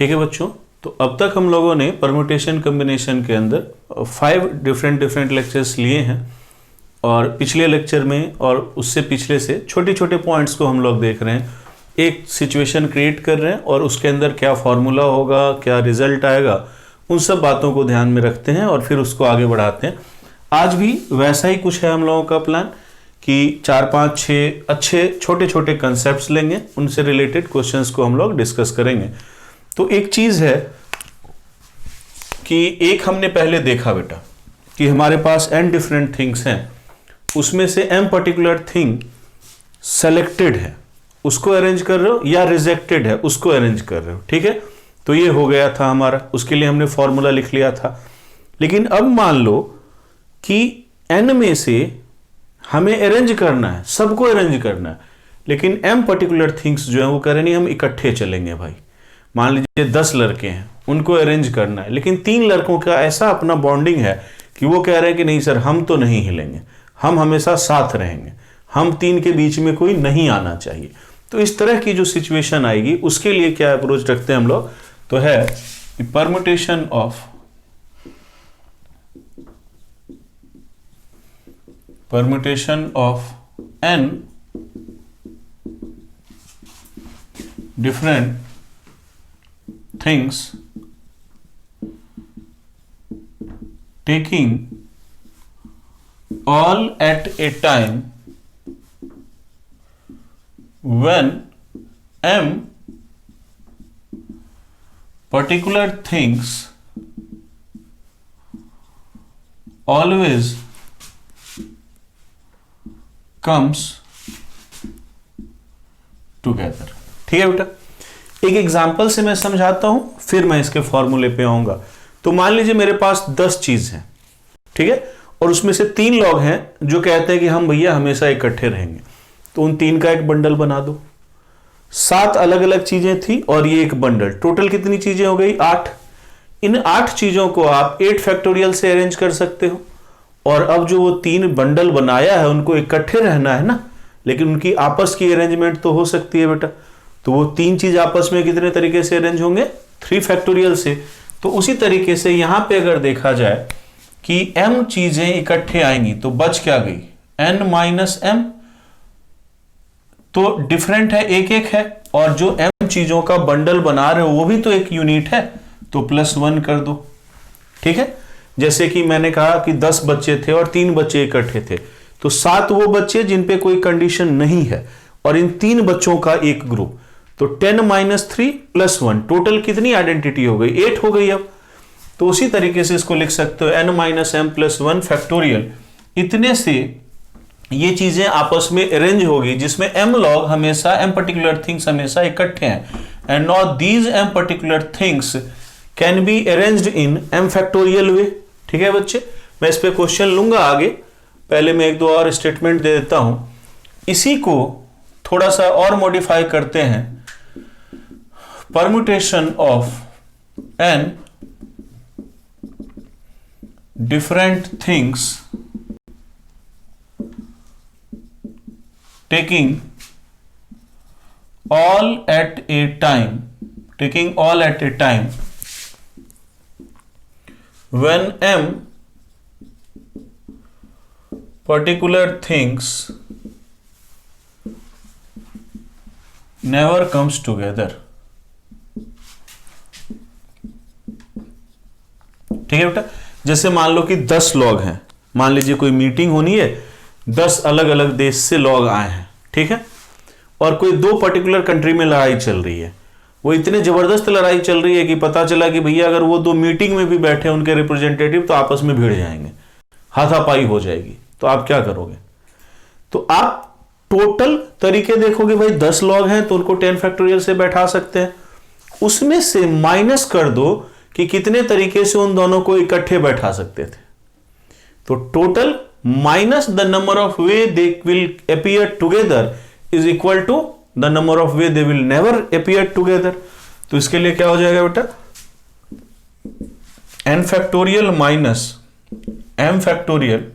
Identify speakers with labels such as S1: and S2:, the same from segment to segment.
S1: ठीक है बच्चों, तो अब तक हम लोगों ने परम्यूटेशन कम्बिनेशन के अंदर 5 डिफरेंट लेक्चर्स लिए हैं और पिछले लेक्चर में और उससे पिछले से छोटे छोटे पॉइंट्स को हम लोग देख रहे हैं। एक सिचुएशन क्रिएट कर रहे हैं और उसके अंदर क्या फॉर्मूला होगा, क्या रिजल्ट आएगा, उन सब बातों को ध्यान में रखते हैं और फिर उसको आगे बढ़ाते हैं। आज भी वैसा ही कुछ है हम लोगों का प्लान कि 4, 5, 6 अच्छे छोटे छोटे कंसेप्ट्स लेंगे, उनसे रिलेटेड क्वेश्चंस को हम लोग डिस्कस करेंगे। तो एक चीज़ है कि एक हमने पहले देखा बेटा कि हमारे पास n डिफरेंट थिंग्स हैं, उसमें से m पर्टिकुलर थिंग सेलेक्टेड है, उसको अरेंज कर रहे हो, या रिजेक्टेड है, उसको अरेंज कर रहे हो। ठीक है, तो ये हो गया था हमारा, उसके लिए हमने फॉर्मूला लिख लिया था। लेकिन अब मान लो कि n में से हमें अरेंज करना है, सबको अरेंज करना है, लेकिन m पर्टिकुलर थिंग्स जो है वो कह रहे नहीं हम इकट्ठे चलेंगे भाई। मान लीजिए 10 लड़के हैं, उनको अरेंज करना है, लेकिन 3 लड़कों का ऐसा अपना बॉन्डिंग है कि वो कह रहे हैं कि नहीं सर हम तो नहीं हिलेंगे, हम हमेशा साथ रहेंगे, हम 3 के बीच में कोई नहीं आना चाहिए। तो इस तरह की जो सिचुएशन आएगी उसके लिए क्या अप्रोच रखते हैं हम लोग, तो है permutation of n different things taking all at a time when m particular things always comes together। ठीक है बेटा, एक एग्जाम्पल से मैं समझाता हूं, फिर मैं इसके फॉर्मूले पे आऊंगा। तो मान लीजिए मेरे पास 10 चीज हैं, ठीक है, और उसमें से 3 लोग हैं जो कहते हैं कि हम भैया हमेशा इकट्ठे रहेंगे। तो उन 3 का एक बंडल बना दो। 7 अलग अलग चीजें थी और ये एक बंडल, टोटल कितनी चीजें हो गई? 8। इन 8 चीजों को आप 8 फैक्टोरियल से अरेंज कर सकते हो। और अब जो वो 3 बंडल बनाया है उनको इकट्ठे रहना है ना, लेकिन उनकी आपस की अरेंजमेंट तो हो सकती है बेटा। तो वो 3 चीज आपस में कितने तरीके से अरेंज होंगे? 3 फैक्टोरियल से। तो उसी तरीके से यहां पे अगर देखा जाए कि m चीजें इकट्ठे आएंगी तो बच क्या गई? n minus m। तो डिफरेंट है, एक एक है, और जो m चीजों का बंडल बना रहे हो वो भी तो एक यूनिट है, तो +1 कर दो। ठीक है, जैसे कि मैंने कहा कि 10 बच्चे थे और 3 बच्चे इकट्ठे थे, तो 7 वो बच्चे जिन पे कोई कंडीशन नहीं है और इन 3 बच्चों का एक ग्रुप। तो 10 - 3 + 1, टोटल कितनी आइडेंटिटी हो गई? 8 हो गई। अब तो उसी तरीके से इसको लिख सकते हो n - m + 1 फैक्टोरियल। इतने से ये चीजें आपस में अरेंज होगी जिसमें m लॉग हमेशा m पर्टिकुलर थिंग्स हमेशा इकट्ठे हैं। And now these m particular things can be arranged in m factorial way. ठीक है बच्चे, मैं इस पे क्वेश्चन लूंगा आगे, पहले मैं 1-2 और स्टेटमेंट दे देता हूं। इसी को थोड़ा सा और मॉडिफाई करते हैं। Permutation of n different things taking all at a time when m particular things never comes together। ठीक है बेटा, जैसे मान लो कि 10 लोग हैं, मान लीजिए कोई मीटिंग होनी है, 10 अलग अलग देश से लोग आए हैं, ठीक है, और कोई 2 पर्टिकुलर कंट्री में लड़ाई चल रही है। वो इतने जबरदस्त लड़ाई चल रही है कि पता चला कि भैया अगर वो 2 मीटिंग में भी बैठे उनके रिप्रेजेंटेटिव तो आपस में भिड़ जाएंगे, हाथापाई हो जाएगी। तो आप क्या करोगे? तो आप टोटल तरीके देखोगे, भाई 10 लोग हैं तो उनको 10 फैक्टोरियल से बैठा सकते हैं, उसमें से माइनस कर दो कि कितने तरीके से उन दोनों को इकट्ठे बैठा सकते थे। तो total minus the number of ways they will appear together is equal to the number of ways they will never appear together. तो इसके लिए क्या हो जाएगा बेटा? n factorial minus m factorial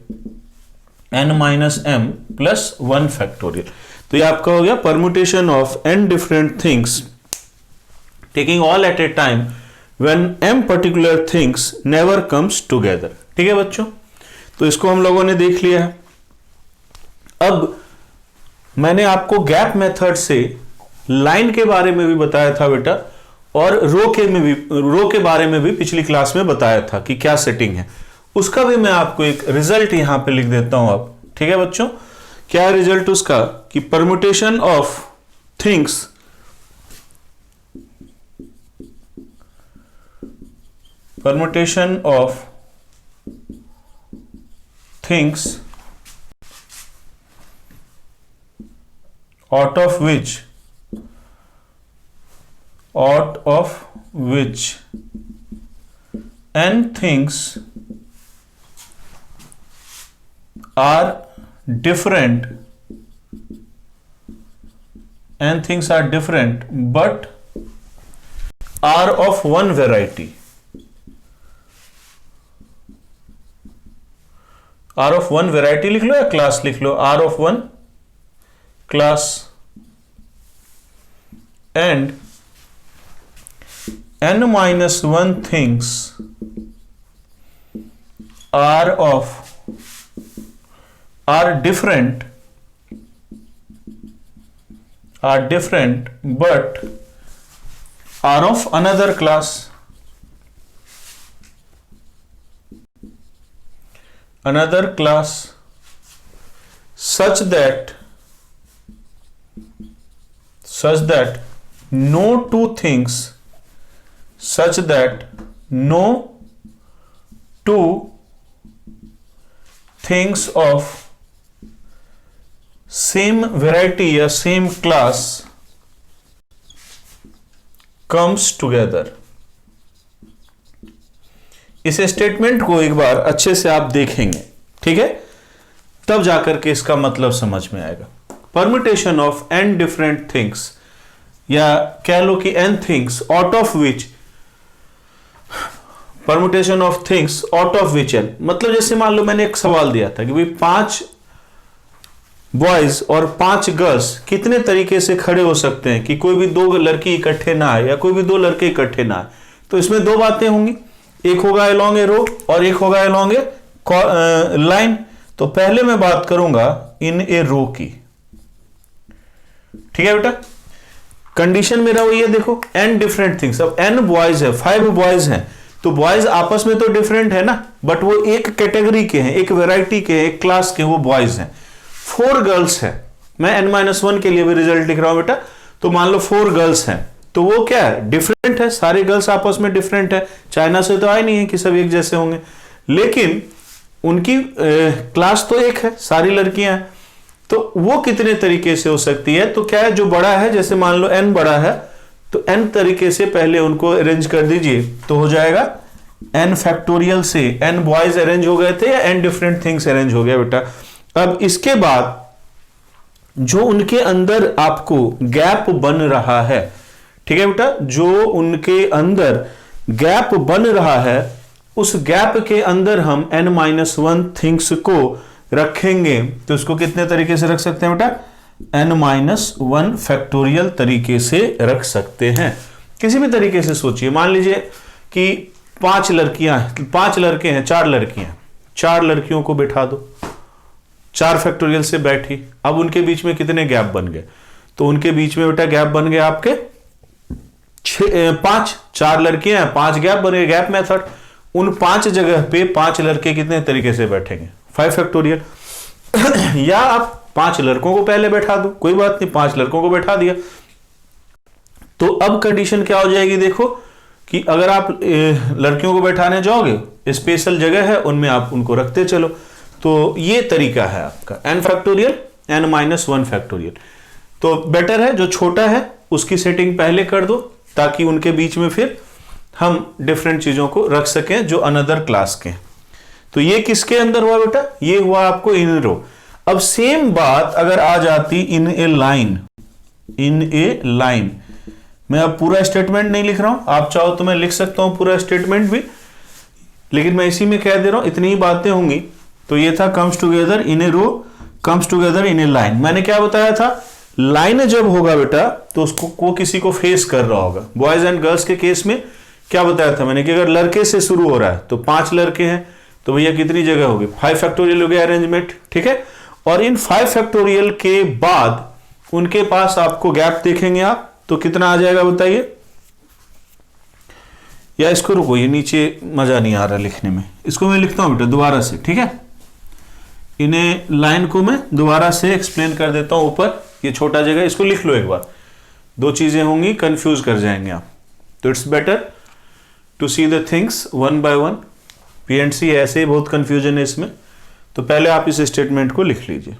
S1: n minus m plus 1 factorial. तो ये आपका हो गया permutation of n different things taking all at a time when m particular things never comes together। ठीक है बच्चों, तो इसको हम लोगों ने देख लिया है। अब मैंने आपको गैप मेथड से लाइन के बारे में भी बताया था बेटा, और रो के बारे में भी पिछली क्लास में बताया था कि क्या सेटिंग है। उसका भी मैं आपको एक रिजल्ट यहां पे लिख देता हूं अब। ठीक है बच्चों, क्या है रिजल्ट उसका कि permutation of things out of which n things are different but are of one variety। R of one variety लिख लो या क्लास लिख लो, R of one class and n minus 1 things are different but are of another class, such that no two things of same variety या same class comes together। इस statement को एक बार अच्छे से आप देखेंगे, ठीक है, तब जाकर के इसका मतलब समझ में आएगा। Permutation of n different things, या कह लो कि n things out of which permutation of things out of which n, मतलब जैसे मान लो मैंने एक सवाल दिया था कि भाई 5 बॉयज और 5 गर्ल्स कितने तरीके से खड़े हो सकते हैं कि कोई भी 2 लड़की इकट्ठे ना आए या कोई भी 2 लड़के इकट्ठे ना आए। तो इसमें 2 बातें होंगी, एक होगा अलोंग ए रो और एक होगा अलोंग ए लाइन। तो पहले मैं बात करूंगा इन ए रो की। ठीक है बेटा, कंडीशन मेरा वही है, देखो n डिफरेंट थिंग्स। अब n बॉयज है, 5 बॉयज हैं, तो बॉयज आपस में तो डिफरेंट है ना, बट वो एक कैटेगरी के हैं, एक वैरायटी के, एक क्लास के, वो बॉयज हैं। 4 गर्ल्स हैं, मैं n-1 के लिए भी रिजल्ट लिख रहा हूं बेटा, तो मान लो 4 गर्ल्स हैं, तो वो क्या है, डिफरेंट है, सारे गर्ल्स आपस में डिफरेंट है। चाइना से तो आए नहीं है कि सब एक जैसे होंगे, लेकिन उनकी क्लास तो एक है, सारी लड़कियां हैं। तो वो कितने तरीके से हो सकती है, तो क्या है, जो बड़ा है, जैसे मान लो n बड़ा है, तो n तरीके से पहले उनको अरेंज कर दीजिए, तो हो जाएगा n फैक्टोरियल से n बॉयज अरेंज हो गए थे या n डिफरेंट थिंग्स अरेंज हो गया बेटा। अब इसके बाद जो उनके अंदर आपको गैप बन रहा है, ठीक है बेटा, जो उनके अंदर गैप बन रहा है, उस गैप के अंदर हम n-1 थिंग्स को रखेंगे। तो इसको कितने तरीके से रख सकते हैं बेटा, n-1 फैक्टोरियल तरीके से रख सकते हैं। किसी भी तरीके से सोचिए, मान लीजिए कि 5 लड़कियां, 5 लड़के हैं, 4 लड़कियां, 4 लड़कियों को बिठा दो, 4 फैक्टोरियल से बैठी। अब उनके बीच में कितने गैप बन गए, तो उनके बीच में बेटा गैप बन गए आपके 5, 4 लड़कियां हैं, 5 गैप बन गए, गैप मेथड। उन 5 जगह पे 5 लड़के कितने तरीके से बैठेंगे, 5 फैक्टोरियल। या आप 5 लड़कों को पहले बैठा दो, कोई बात नहीं, 5 लड़कों को बैठा दिया। तो अब कंडीशन क्या हो जाएगी, देखो कि अगर आप लड़कियों को बैठाने जाओगे, स्पेशल जगह है, उनमें आप उनको रखते चलो। तो ये तरीका है आपका n फैक्टोरियल, n-1 फैक्टोरियल। तो बेटर है जो छोटा है उसकी सेटिंग पहले कर दो, ताकि उनके बीच में फिर हम डिफरेंट चीजों को रख सकें जो अनदर क्लास के। तो ये किसके अंदर हुआ बेटा, ये हुआ आपको इन रो। अब सेम बात अगर आ जाती इन ए लाइन, मैं अब पूरा स्टेटमेंट नहीं लिख रहा हूं, आप चाहो तो मैं लिख सकता हूं पूरा स्टेटमेंट भी, लेकिन मैं इसी में कह दे रहा हूं, इतनी ही बातें होंगी। तो ये था comes together in a row, comes together in a line. मैंने क्या बताया था, लाइन जब होगा बेटा तो उसको को किसी को फेस कर रहा होगा। बॉयज एंड गर्ल्स के केस में क्या बताया था मैंने कि अगर लड़के से शुरू हो रहा है तो 5 लड़के हैं तो भैया कितनी जगह होगी, 5 फैक्टोरियल हो गया अरेंजमेंट, ठीक है। और इन 5 फैक्टोरियल के बाद उनके पास आपको गैप देखेंगे आप तो कितना आ जाएगा बताइए, या इसको रुको, ये नीचे मजा नहीं आ रहा लिखने में, इसको मैं लिखता हूं बेटा दोबारा से, ठीक है। इन्हें लाइन को मैं दोबारा से एक्सप्लेन कर देता हूं ऊपर, ये छोटा जगह, इसको लिख लो एक बार, 2 चीजें होंगी कंफ्यूज कर जाएंगे आप, तो it's better to see the things one by one. PNC ऐसे ही बहुत कंफ्यूजन है इसमें, तो पहले आप इस स्टेटमेंट को लिख लीजिए,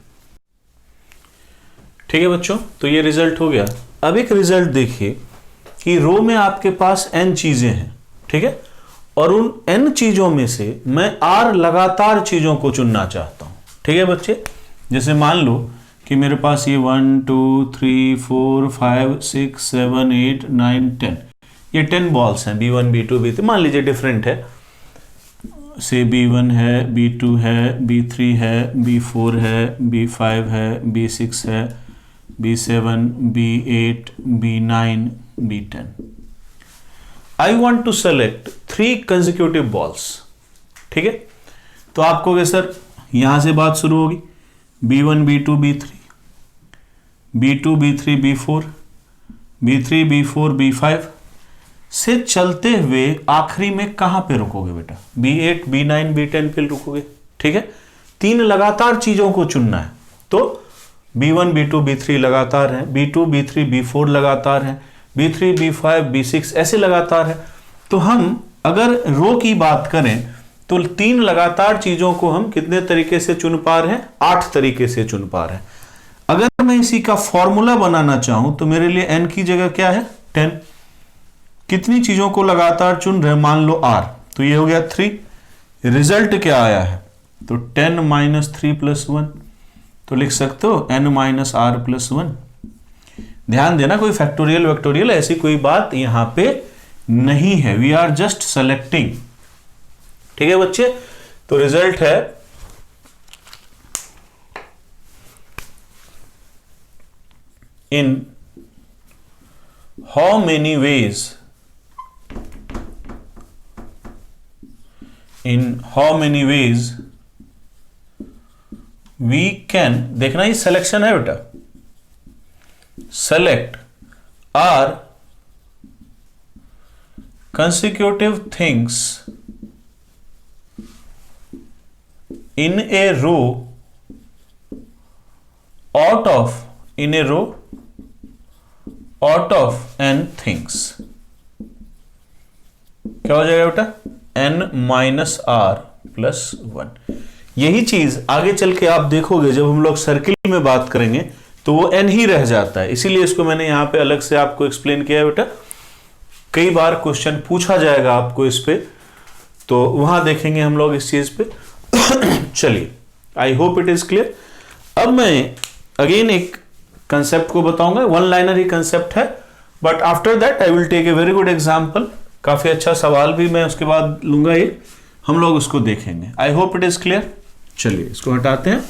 S1: ठीक है बच्चों। तो ये रिजल्ट हो गया। अब एक रिजल्ट देखिए कि रो में आपके पास n चीजें हैं, ठीक है, और उन n चीजों में से मैं r लगातार चीजों को चुनना चाहता हूं, ठीक है बच्चे। जैसे मान लो कि मेरे पास ये 1 2 3 4 5 6 7 8 9 10, ये 10 बॉल्स हैं, B1 B2 B3, मान लीजिए डिफरेंट है, से B1 है, B2 है, B3 है, B4 है, B5 है, B6 है, B7, B8, B9, B10. I want to select 3 consecutive balls, ठीक है। तो आप कहोगे सर यहां से बात शुरू होगी, B1 B2 B3, B2 B3 B4, B3 B4 B5 से चलते हुए आखिरी में कहां पे रुकोगे बेटा, B8 B9 B10 पे रुकोगे, ठीक है। 3 लगातार चीजों को चुनना है, तो B1 B2 B3 लगातार है, B2 B3 B4 लगातार है, B3 B5 B6 ऐसे लगातार है। तो हम अगर रो की बात करें तो 3 लगातार चीजों को हम कितने तरीके से चुन पा रहे हैं, 8 तरीके से चुन पा रहे हैं। अगर मैं इसी का फॉर्मूला बनाना चाहूं तो मेरे लिए n की जगह क्या है 10, कितनी चीजों को लगातार चुन रहे, मान लो r, तो ये हो गया 3। रिजल्ट क्या आया है, तो 10 माइनस 3 प्लस 1, तो लिख सकते हो n माइनस आर प्लस 1। ध्यान देना कोई फैक्टोरियल वैक्टोरियल ऐसी कोई बात यहां पे नहीं है, वी आर जस्ट सेलेक्टिंग, ठीक है बच्चे। तो रिजल्ट है in how many veg, in how many ways we can, देखना ये सिलेक्शन है बेटा, select are consecutive things in a row out of, in a row out of n things, क्या हो जाएगा बेटा, n माइनस आर प्लस 1। यही चीज आगे चल के आप देखोगे जब हम लोग सर्किल में बात करेंगे तो वो n ही रह जाता है, इसीलिए इसको मैंने यहां पे अलग से आपको एक्सप्लेन किया है बेटा। कई बार क्वेश्चन पूछा जाएगा आपको इस पे, तो वहां देखेंगे हम लोग इस चीज पे। चलिए, I hope it is clear. अब मैं अगेन एक कंसेप्ट को बताऊंगा, वन लाइनर ही कंसेप्ट है, but after that I will take a very good example. काफी अच्छा सवाल भी मैं उसके बाद लूंगा, ये हम लोग उसको देखेंगे। I hope it is clear. चलिए इसको हटाते हैं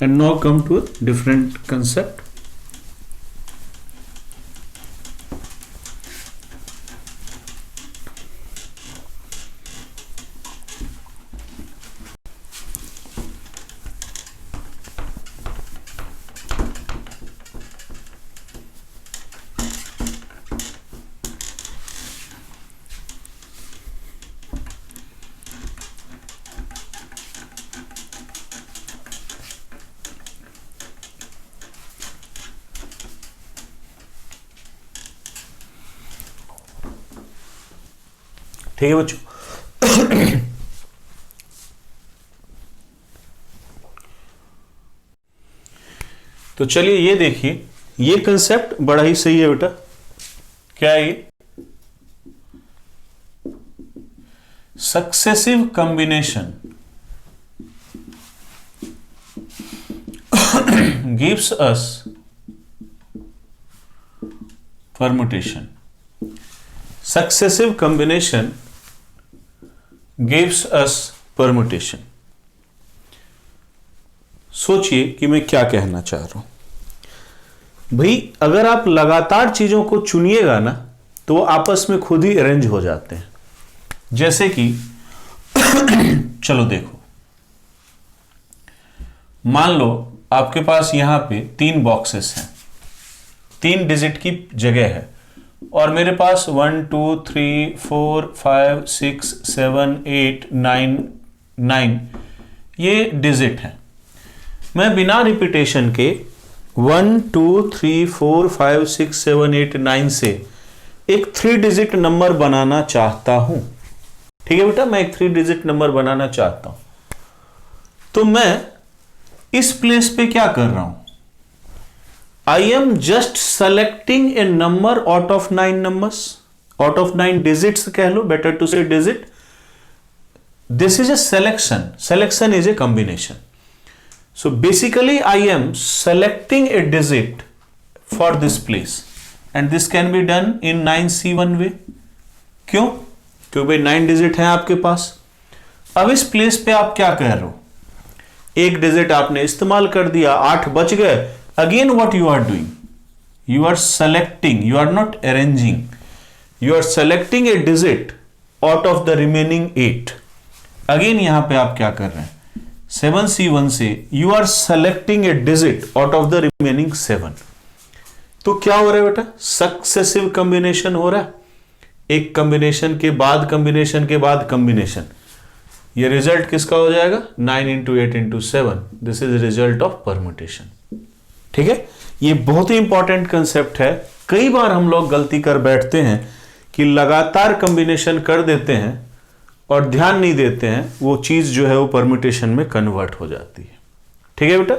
S1: and now come to different concept. ठीक है बच्चों। तो चलिए ये देखिए, ये कंसेप्ट बड़ा ही सही है बेटा। क्या है ये? Successive combination gives us permutation. Successive combination gives us permutation. सोचिए कि मैं क्या कहना चाह रहा हूं। भाई अगर आप लगातार चीजों को चुनिएगा ना तो वो आपस में खुद ही अरेंज हो जाते हैं। जैसे कि चलो देखो, मान लो आपके पास यहां पे 3 बॉक्सेस हैं, 3 डिजिट की जगह है और मेरे पास 1 2 3 4 5 6 7 8 9 ये डिजिट है। मैं बिना रिपीटेशन के 1 2 3 4 5 6 7 8 9 से एक 3 डिजिट नंबर बनाना चाहता हूं। ठीक है बेटा, मैं एक 3 डिजिट नंबर बनाना चाहता हूं। तो मैं इस प्लेस पे क्या कर रहा हूं? I am just selecting A number out of 9 numbers, out of 9 digits कह लो, बेटर टू से digit. This is a selection, selection is a combination. So basically I am selecting a digit for this place and this can be done in 9C1 way। क्यों? क्योंकि भाई 9 digit है आपके पास। अब इस place पे आप क्या कह रहे हो? एक डिजिट आपने इस्तेमाल कर दिया, 8 बच गए। Again what you are doing? You are selecting, you are not arranging, you are selecting a digit out of the remaining 8। Again यहां पे आप क्या कर रहे हैं? 7C1 से you are selecting a digit out of the remaining 7। तो क्या हो रहा है बेटा? सक्सेसिव कॉम्बिनेशन हो रहा है, एक कॉम्बिनेशन के बाद कॉम्बिनेशन के बाद कॉम्बिनेशन। ये रिजल्ट किसका हो जाएगा? 9 into 8 into 7। This is result of permutation. ठीक है, ये बहुत ही इंपॉर्टेंट कंसेप्ट है। कई बार हम लोग गलती कर बैठते हैं कि लगातार कॉम्बिनेशन कर देते हैं और ध्यान नहीं देते हैं, वो चीज जो है वो परम्यूटेशन में कन्वर्ट हो जाती है। ठीक है बेटा,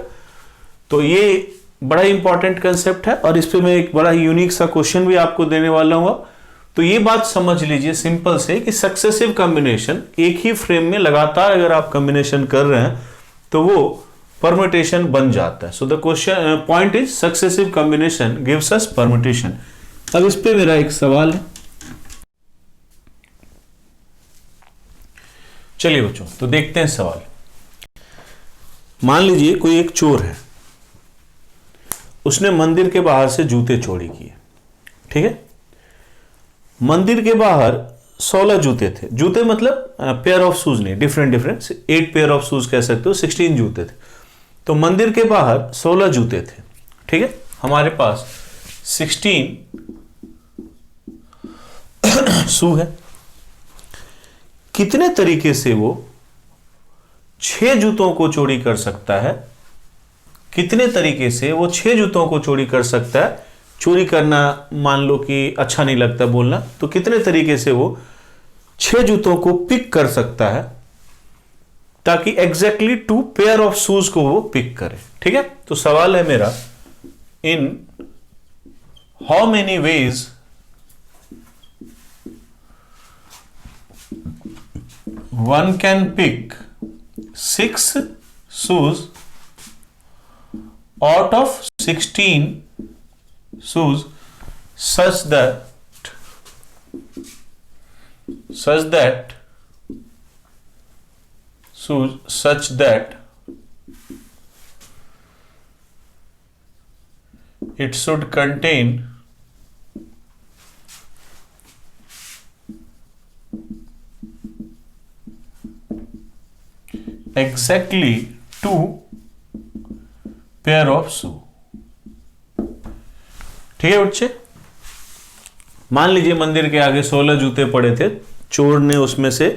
S1: तो ये बड़ा इंपॉर्टेंट कंसेप्ट है और इस पे मैं एक बड़ा यूनिक सा क्वेश्चन भी आपको देने वाला हूं। तो ये बात समझ लीजिए सिंपल से कि सक्सेसिव कॉम्बिनेशन, एक ही फ्रेम में लगातार अगर आप कॉम्बिनेशन कर रहे हैं तो वो परम्यूटेशन बन जाता है। So the question point is successive combination gives us permutation. अब इस पे मेरा एक सवाल है, चलिए बच्चों तो देखते हैं सवाल। मान लीजिए कोई एक चोर है, उसने मंदिर के बाहर से जूते चोरी किए। ठीक है, मंदिर के बाहर 16 जूते थे। जूते मतलब पेयर ऑफ शूज नहीं, डिफरेंट 8 पेयर ऑफ शूज कह सकते हो, 16 जूते थे। तो मंदिर के बाहर 16 जूते थे। ठीक है, हमारे पास 16 शू है। कितने तरीके से वो 6 जूतों को चोरी कर सकता है? कितने तरीके से वो 6 जूतों को चोरी कर सकता है? चोरी करना मान लो कि अच्छा नहीं लगता बोलना, तो कितने तरीके से वो 6 जूतों को पिक कर सकता है ताकि एग्जैक्टली 2 पेयर ऑफ शूज को वो पिक करे। ठीक है, तो सवाल है मेरा, इन how many veg one can pick 6 shoes out of 16 shoes such that it should contain exactly 2 pair of shoe। ठीक है बच्चे, मान लीजिए मंदिर के आगे 16 जूते पड़े थे, चोर ने उसमें से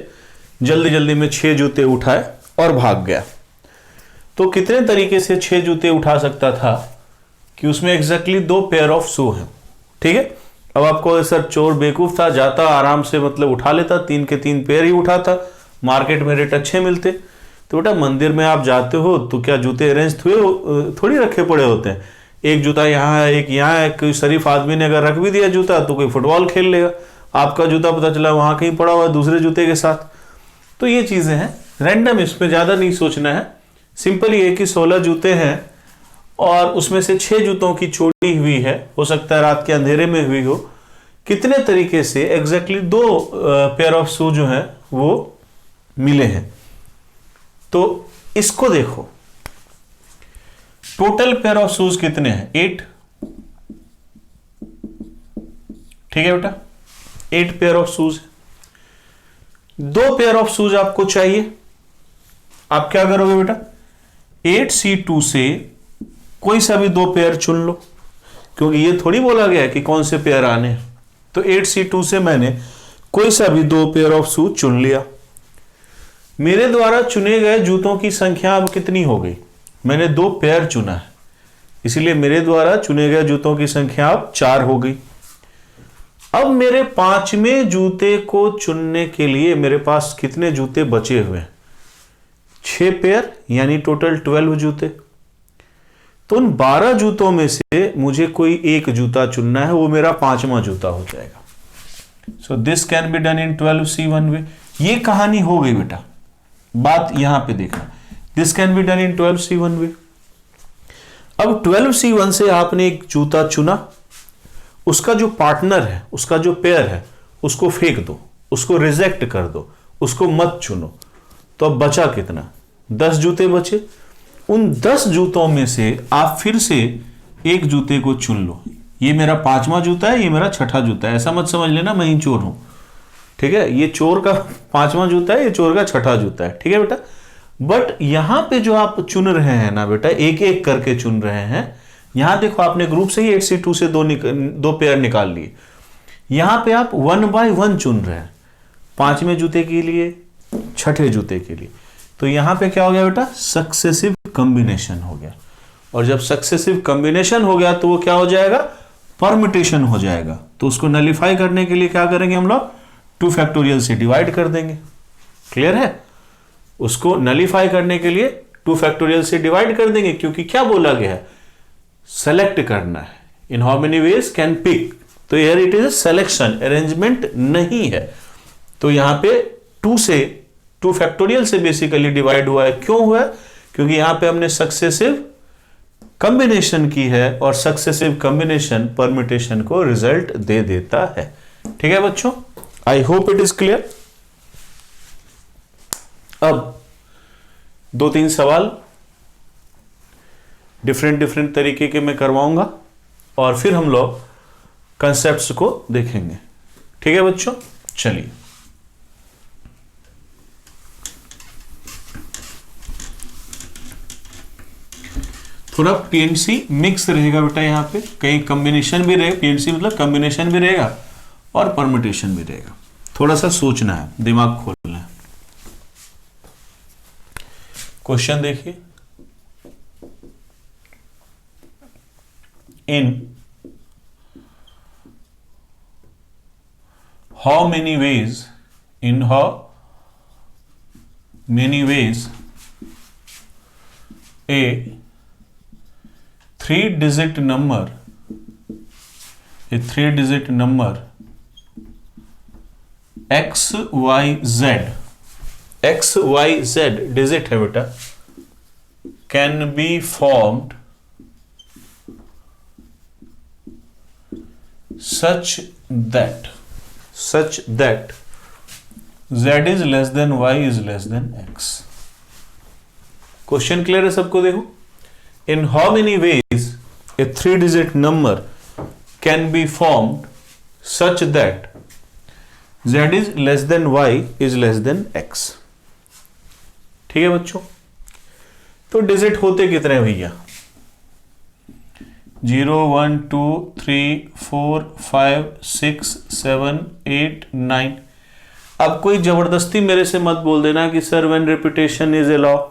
S1: जल्दी जल्दी में 6 जूते उठाए और भाग गया। तो कितने तरीके से 6 जूते उठा सकता था कि उसमें एग्जैक्टली 2 पेयर ऑफ शू हैं। ठीक है, अब आपको सर चोर बेवकूफ था, जाता आराम से मतलब उठा लेता, 3 के 3 पेयर ही उठाता, मार्केट में रेट अच्छे मिलते। तो बेटा मंदिर में आप जाते हो तो क्या जूते अरेंज थोड़ी रखे पड़े होते हैं? एक जूता यहाँ है, एक यहाँ है। कोई शरीफ आदमी ने अगर रख भी दिया जूता तो कोई फुटबॉल खेल लेगा, आपका जूता पता चला वहां कहीं पड़ा हुआ है दूसरे जूते के साथ। तो ये चीजें हैं रैंडम, इसमें ज्यादा नहीं सोचना है। सिंपल ये कि 16 जूते हैं और उसमें से 6 जूतों की चोरी हुई है, हो सकता है रात के अंधेरे में हुई हो। कितने तरीके से एग्जैक्टली 2 पेयर ऑफ शू जो है वो मिले हैं। तो इसको देखो, टोटल पेयर ऑफ शूज कितने हैं? 8। ठीक है बेटा, 8 pair of shoes. 2 pair of shoes आपको चाहिए, आप क्या करोगे बेटा, 8C2 से कोई सा भी 2 पेयर चुन लो, क्योंकि ये थोड़ी बोला गया है कि कौन से पेयर आने हैं। तो 8C2 से मैंने कोई सा भी 2 पेयर ऑफ शूज चुन लिया। मेरे द्वारा चुने गए जूतों की संख्या अब कितनी हो गई, मैंने 2 पेयर चुना है, इसलिए मेरे द्वारा चुने गए जूतों की संख्या अब 4 हो गई। अब मेरे 5वें जूते को चुनने के लिए मेरे पास कितने जूते बचे हुए हैं, 6 पेयर, यानी टोटल 12 जूते। तो उन 12 जूतों में से मुझे कोई एक जूता चुनना है, वो मेरा 5वां जूता हो जाएगा। So this can be done in 12C1 वे। ये कहानी हो गई बेटा, बात यहां पे देखना, this can be done in 12C1 वे। अब 12C1 से आपने एक जूता चुना, उसका जो पार्टनर है, उसका जो पेयर है, उसको फेंक दो, उसको रिजेक्ट कर दो, उसको मत चुनो। तो अब बचा कितना, 10 जूते बचे। उन 10 जूतों में से आप फिर से एक जूते को चुन लो। ये मेरा 5वां जूता है, ये मेरा 6ठा जूता है, ऐसा मत समझ लेना मैं ही चोर हूं, ठीक है। ये चोर का 5वां जूता है, ये चोर का 6ठा जूता है, ठीक है बेटा। बट यहां पे जो आप चुन रहे हैं ना बेटा, एक एक करके चुन रहे हैं। यहां देखो, आपने ग्रुप से ही 8C2 से 2 पेयर निकाल लिए। यहां पे आप 1 बाय 1 चुन रहे हैं, 5वें जूते के लिए, 6ठे जूते के लिए। तो यहां पे क्या हो गया बेटा, सक्सेसिव कॉम्बिनेशन हो गया। और जब सक्सेसिव कॉम्बिनेशन हो गया तो वो क्या हो जाएगा, परम्यूटेशन हो जाएगा। तो उसको नलिफाई करने के लिए क्या करेंगे हम लोग, 2 फैक्टोरियल से डिवाइड कर देंगे। क्लियर है, उसको नलिफाई करने के लिए 2 फैक्टोरियल से डिवाइड कर देंगे, क्योंकि क्या बोला गया है, सेलेक्ट करना है। In how many ways can pick, तो here it is selection, arrangement नहीं है। तो यहां पे 2 फैक्टोरियल से बेसिकली डिवाइड हुआ है। क्यों हुआ है, क्योंकि यहां पे हमने सक्सेसिव कॉम्बिनेशन की है, और सक्सेसिव कॉम्बिनेशन परम्यूटेशन को रिजल्ट दे देता है। ठीक है बच्चों, आई होप इट इज क्लियर। अब 2-3 सवाल डिफरेंट तरीके के मैं करवाऊंगा, और फिर हम लोग कंसेप्ट्स को देखेंगे। ठीक है बच्चों, चलिए। थोड़ा पीएनसी मिक्स रहेगा बेटा, यहां पे कहीं कॉम्बिनेशन भी रहेगा, पीएनसी मतलब कॉम्बिनेशन भी रहेगा और परम्यूटेशन भी रहेगा। थोड़ा सा सोचना है, दिमाग खोलना है। क्वेश्चन देखिए, in how many ways a 3-digit number XYZ digit है बेटा, can be formed such that z is less than y is less than x। Question clear है सबको? देखो, in how many ways a 3-digit number can be formed such that z is less than y is less than x। ठीक है बच्चों, तो digit होते कितने भैया, 0 1 2 3 4 5 6 7 8 9। अब कोई जबरदस्ती मेरे से मत बोल देना कि sir when repetition is allow.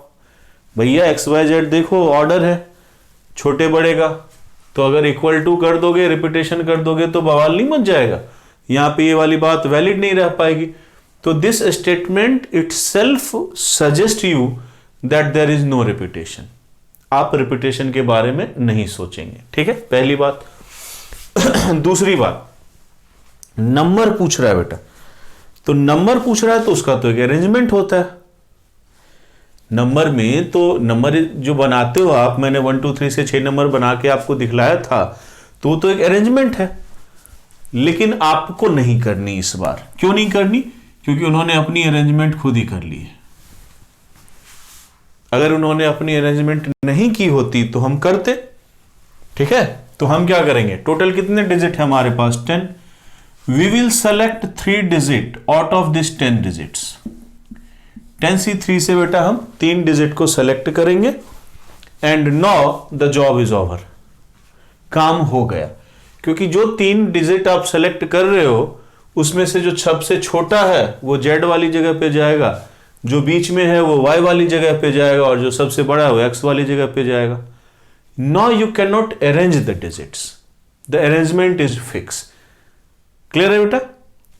S1: भैया XYZ देखो ऑर्डर है छोटे बड़े का, तो अगर इक्वल टू कर दोगे, रिपीटेशन कर दोगे तो बवाल नहीं मच जाएगा, यहां पे ये वाली बात वैलिड नहीं रह पाएगी। तो this statement itself suggest you that there is no repetition. आप रिपीटेशन के बारे में नहीं सोचेंगे। ठीक है, पहली बात। दूसरी बात, नंबर पूछ रहा है बेटा, तो नंबर पूछ रहा है तो उसका तो एक अरेंजमेंट होता है। नंबर में तो नंबर जो बनाते हो आप, मैंने 1 2 3 से 6 नंबर बना के आपको दिखलाया था, तो एक अरेंजमेंट है। लेकिन आपको नहीं करनी इस बार। क्यों नहीं करनी? क्योंकि उन्होंने अपनी अरेंजमेंट खुद ही कर ली है। अगर उन्होंने अपनी अरेंजमेंट नहीं की होती तो हम करते। ठीक है, तो हम क्या करेंगे, टोटल कितने डिजिट है हमारे पास, 10। We will select 3 digit out of this 10 digits. 10C3 से बेटा हम 3 डिजिट को सेलेक्ट करेंगे and now the job is over, काम हो गया। क्योंकि जो 3 डिजिट आप सेलेक्ट कर रहे हो उसमें से जो सबसे छोटा है वो Z वाली जगह पे जाएगा, जो बीच में है वो Y वाली जगह पे जाएगा और जो सबसे बड़ा है वो X वाली जगह पे जाएगा। Now you can not arrange the digits, the arrangement is fix. Clear है बेटा?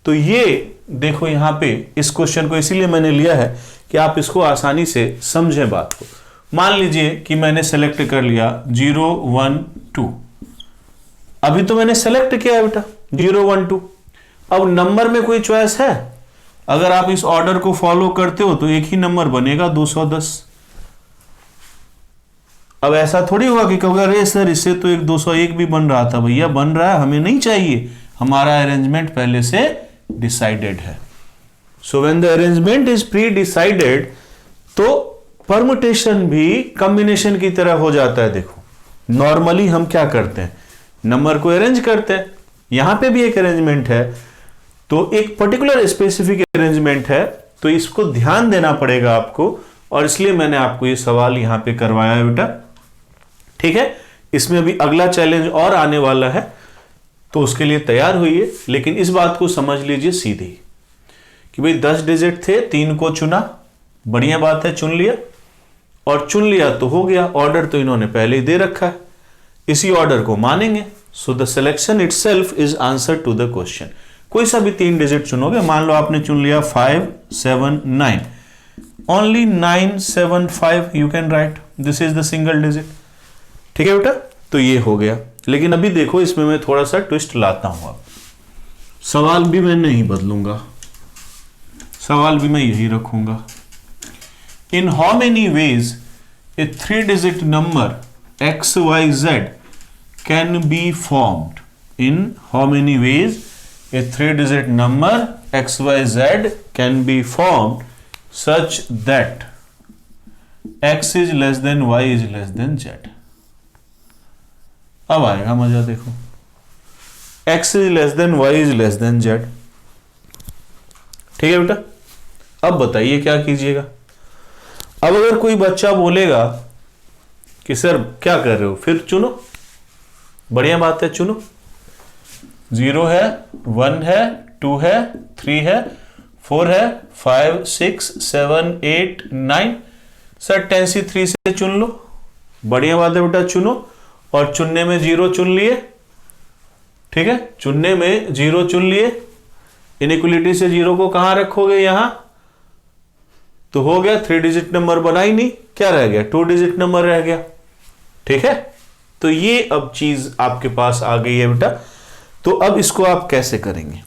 S1: तो ये देखो यहां पे इस क्वेश्चन को इसीलिए मैंने लिया है कि आप इसको आसानी से समझें बात को। मान लीजिए कि मैंने सेलेक्ट कर लिया 0 1 2, अभी तो मैंने सेलेक्ट किया है बेटा 0 1 2। अब नंबर में कोई चॉइस है? अगर आप इस ऑर्डर को फॉलो करते हो तो एक ही नंबर बनेगा 210। अब ऐसा थोड़ी होगा कि कहोगे अरे सर इससे तो एक 201 भी बन रहा था। भैया बन रहा है, हमें नहीं चाहिए, हमारा अरेंजमेंट पहले से डिसाइडेड है। So when the arrangement is pre decided तो परमुटेशन भी कॉम्बिनेशन की तरह हो जाता है। देखो नॉर्मली हम क्या करते हैं, नंबर को अरेंज करते हैं, यहां पे भी एक अरेंजमेंट है, तो एक पर्टिकुलर स्पेसिफिक अरेंजमेंट है, तो इसको ध्यान देना पड़ेगा आपको, और इसलिए मैंने आपको ये सवाल यहां पे करवाया है बेटा। ठीक है, इसमें अभी अगला चैलेंज और आने वाला है, तो उसके लिए तैयार होइए। लेकिन इस बात को समझ लीजिए सीधी कि भाई 10 डिजिट थे, 3 को चुना, बढ़िया बात है, चुन लिया, और चुन लिया तो हो गया। ऑर्डर तो इन्होंने पहले ही दे रखा है, इसी ऑर्डर को मानेंगे। So the selection itself is answer to the question. कोई सा भी 3 डिजिट चुनोगे, मान लो आपने चुन लिया 5 7 9, only 9 7 5 you can write, this is the single digit. ठीक है बेटा, तो ये हो गया। लेकिन अभी देखो इसमें मैं थोड़ा सा ट्विस्ट लाता हूं। अब सवाल भी मैं नहीं बदलूंगा, सवाल भी मैं यही रखूंगा। इन how many veg A 3 digit number XYZ can be formed? In how many ways a 3 digit number XYZ can be formed such that X is less than Y is less than Z? अब आएगा मजा, देखो X is less than Y is less than Z। ठीक है बेटा, अब बताइए क्या कीजिएगा। अब अगर कोई बच्चा बोलेगा कि सर क्या कर रहे हो, फिर चुनो, बढ़िया बात है, चुनो। 0 है, 1 है, 2 है, 3 है, 4 है, 5 6 7 8 9। सर 10C3 से चुन लो, बढ़िया बात है बेटा, चुनो। और चुनने में 0 चुन लिए, ठीक है, चुनने में 0 चुन लिए। इनइक्वलिटी से 0 को कहां रखोगे, यहां, तो हो गया 3 डिजिट नंबर बना ही नहीं, क्या रह गया, 2 डिजिट नंबर रह गया। ठीक है, तो ये अब चीज आपके पास आ गई है बेटा। तो अब इसको आप कैसे करेंगे,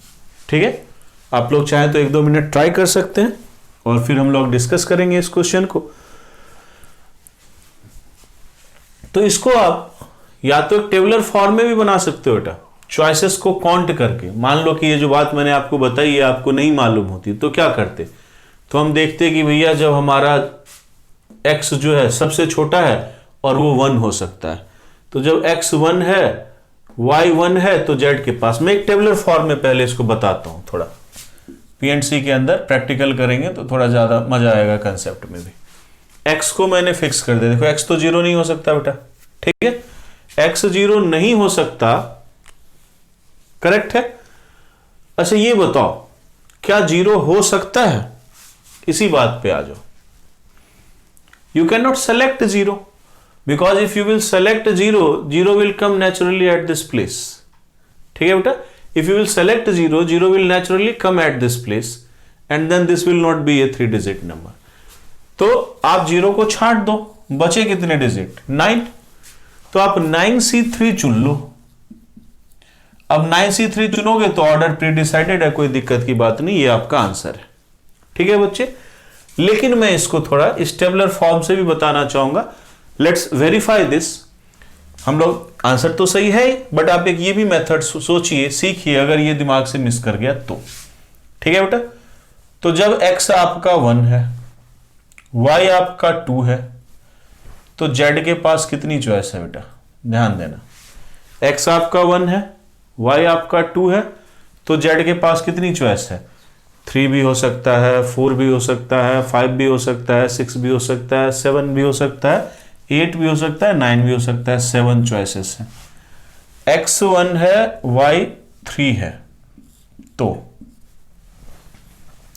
S1: ठीक है, आप लोग चाहें तो 1-2 मिनट ट्राई कर सकते हैं और फिर हम लोग डिस्कस करेंगे इस क्वेश्चन को। तो इसको आप या तो एक टेबुलर फॉर्म में भी बना सकते हो बेटा, चॉइसेस को काउंट करके। मान लो कि ये जो बात मैंने आपको बताई है आपको नहीं मालूम होती, तो क्या करते, तो हम देखते कि भैया जब हमारा x जो है सबसे छोटा है और वो 1 हो सकता है, तो जब x 1 है y 1 है तो z के पास, मैं एक टेबुलर फॉर्म में पहले इसको बताता हूं, थोड़ा P&C के अंदर प्रैक्टिकल करेंगे तो थोड़ा ज्यादा मजा आएगा कंसेप्ट में भी। x को मैंने फिक्स कर दिया, देखो x तो 0 नहीं हो सकता बेटा, ठीक है, x 0 नहीं हो सकता, करेक्ट है। अच्छा ये बताओ क्या 0 हो सकता है, इसी बात पे आ जाओ। You cannot select 0 because if you will select 0, 0 will come naturally at this place। ठीक है बेटा, if you will select 0, 0 will naturally come at this place and then this will not be a 3 digit number। तो आप 0 को छांट दो, बचे कितने डिजिट, 9, तो आप 9C3 चुन लो। अब 9C3 चुनोगे तो ऑर्डर प्री डिसाइडेड है, कोई दिक्कत की बात नहीं, ये आपका आंसर है। ठीक है बच्चे, लेकिन मैं इसको थोड़ा इस टेबुलर फॉर्म से भी बताना चाहूंगा। Let's verify this. हम लोग आंसर तो सही है, बट आप एक ये भी मेथड सोचिए, सीखिए, अगर ये दिमाग से मिस कर गया तो। ठीक है बेटा, तो जब x आपका 1 है, y आपका 2 है, तो z के पास कितनी चॉइस है बेटा, ध्यान देना। x आपका 1 है, y आपका 2 है, तो जेड के पास कितनी चॉइस है? 3 भी हो सकता है, 4 भी हो सकता है, 5 भी हो सकता है, 6 भी हो सकता है, 7 भी हो सकता है, 8 भी हो सकता है, 9 भी हो सकता है। 7 चॉइसेस हैं। x1 है, y3 है, तो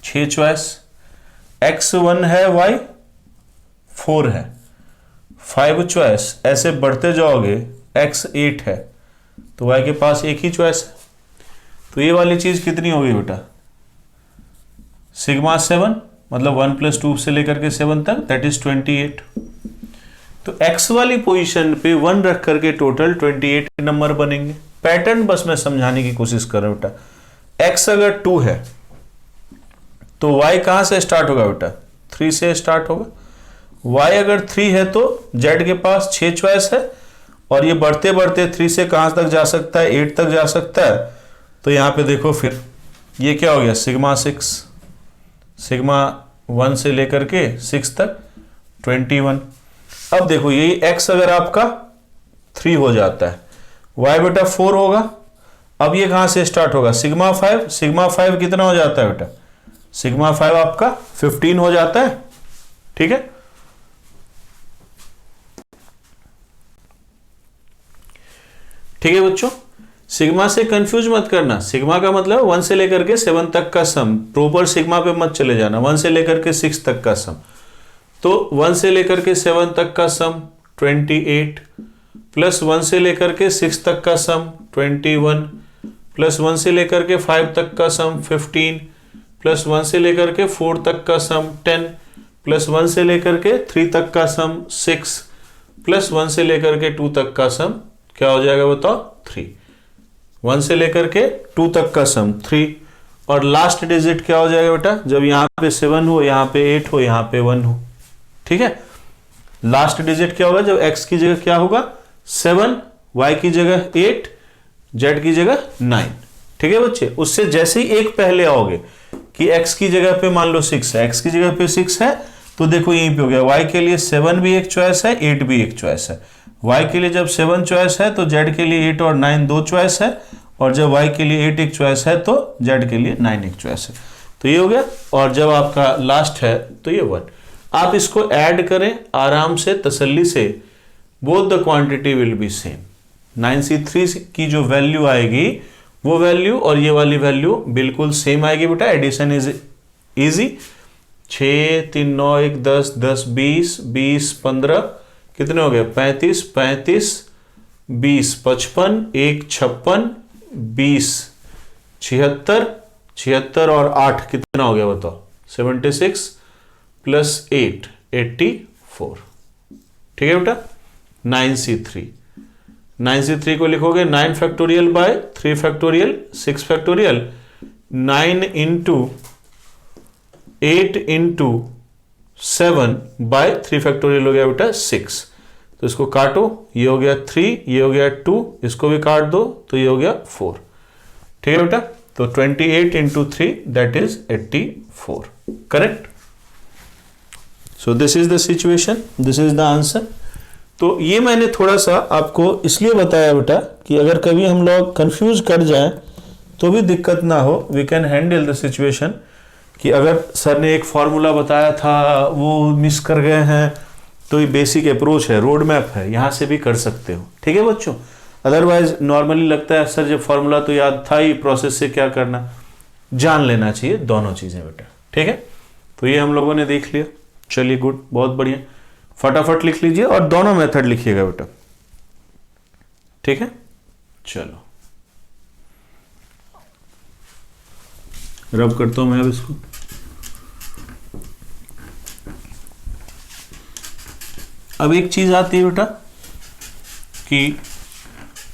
S1: 6 चॉइस। x1 है, y4 है, 5 चॉइस। ऐसे बढ़ते जाओगे, x8 है, तो y के पास एक ही चॉइस है। तो ये वाली चीज कितनी होगी बेटा? सिग्मा 7, मतलब 1 + 2 से लेकर के 7 तक, दैट इज 28। तो x वाली पोजीशन पे 1 रख करके टोटल 28 नंबर बनेंगे। पैटर्न बस मैं समझाने की कोशिश कर रहा हूं बेटा। x अगर 2 है तो y कहां से स्टार्ट होगा बेटा? 3 से स्टार्ट होगा। y अगर 3 है तो z के पास 6 चॉइस है, और ये बढ़ते बढ़ते 3 से कहां तक जा सकता है? 8 तक जा सकता है। तो यहां पे देखो, फिर ये क्या हो गया? सिग्मा 6, सिग्मा 1 से लेकर के 6 तक 21। अब देखो, यही x अगर आपका 3 हो जाता है, y बेटा 4 होगा। अब ये कहां से स्टार्ट होगा? सिग्मा 5। सिग्मा 5 कितना हो जाता है बेटा? सिग्मा 5 आपका 15 हो जाता है। ठीक है, ठीक है बच्चों, सिग्मा से कंफ्यूज मत करना। सिग्मा का मतलब 1 से लेकर के 7 तक का सम, प्रॉपर सिग्मा पे मत चले जाना। 1 से लेकर के 6 तक का सम, तो 1 से लेकर के 7 तक का सम 28, प्लस 1 से लेकर के 6 तक का सम 21, प्लस 1 से लेकर के 5 तक का सम 15, प्लस 1 से लेकर के 4 तक का सम 10, प्लस 1 से लेकर के 3 तक का सम 6, प्लस 1 से लेकर के 2 तक का सम क्या हो जाएगा बताओ? 3। 1 से लेकर के 2 तक का सम 3, और लास्ट डिजिट क्या हो जाएगा बेटा? जब यहां पे 7 हो, यहां पे 8 हो, यहां पे 1 हो। ठीक है, लास्ट डिजिट क्या होगा? जब x की जगह क्या होगा? 7, y की जगह 8, z की जगह 9। ठीक है बच्चे, उससे जैसे ही एक पहले आओगे कि x की जगह पे मान लो 6 है, x की जगह पे 6 है, तो देखो यहीं पे हो गया। y के लिए 7 भी एक चॉइस है, 8 भी एक चॉइस है। y के लिए जब 7 चॉइस है तो z के लिए 8 और 9 दो चॉइस है, और जब y के लिए 8 एक चॉइस है तो z के लिए 9 एक चॉइस है। तो ये हो गया, और जब आपका लास्ट है तो ये 1। आप इसको ऐड करें आराम से, तसल्ली से, both the quantity will be same. 9c3 की जो वैल्यू आएगी वो वैल्यू और ये वाली वैल्यू बिल्कुल सेम आएगी बेटा। Addition is easy. 6 3 9 1 10 10 20 20 15 कितने हो गए? 35 35 20 55 1 56 20 76 76 और 8 कितना हो गया बताओ? 76 प्लस 8 84। ठीक है बेटा, 9c3। 9c3 को लिखोगे 9 factorial by 3 factorial 6 factorial, 9 into 8 into 7 by 3 factorial हो गया बेटा 6। तो इसको काटो, ये हो गया 3, ये हो गया 2, इसको भी काट दो तो ये हो गया 4। ठीक है बेटा, तो 28 into 3 that is 84। Correct. So this is the situation, this is the answer. तो ये मैंने थोड़ा सा आपको इसलिए बताया बेटा कि अगर कभी हम लोग कंफ्यूज कर जाएं तो भी दिक्कत ना हो, we can handle the situation. कि अगर सर ने एक फॉर्मूला बताया था वो मिस कर गए हैं, तो ये बेसिक अप्रोच है, रोड मैप है, यहां से भी कर सकते हो। ठीक है बच्चों, अदरवाइज नॉर्मली लगता है सर जब फॉर्मूला तो याद था ही, प्रोसेस से क्या करना, जान लेना चाहिए दोनों चीजें बेटा। ठीक है, तो ये हम लोगों ने देख लिया। चलिए गुड, बहुत बढ़िया। फटाफट लिख लीजिए और दोनों मेथड लिखिएगा बेटा। ठीक है, चलो रब करता हूं मैं अब इसको। अब एक चीज आती है बेटा कि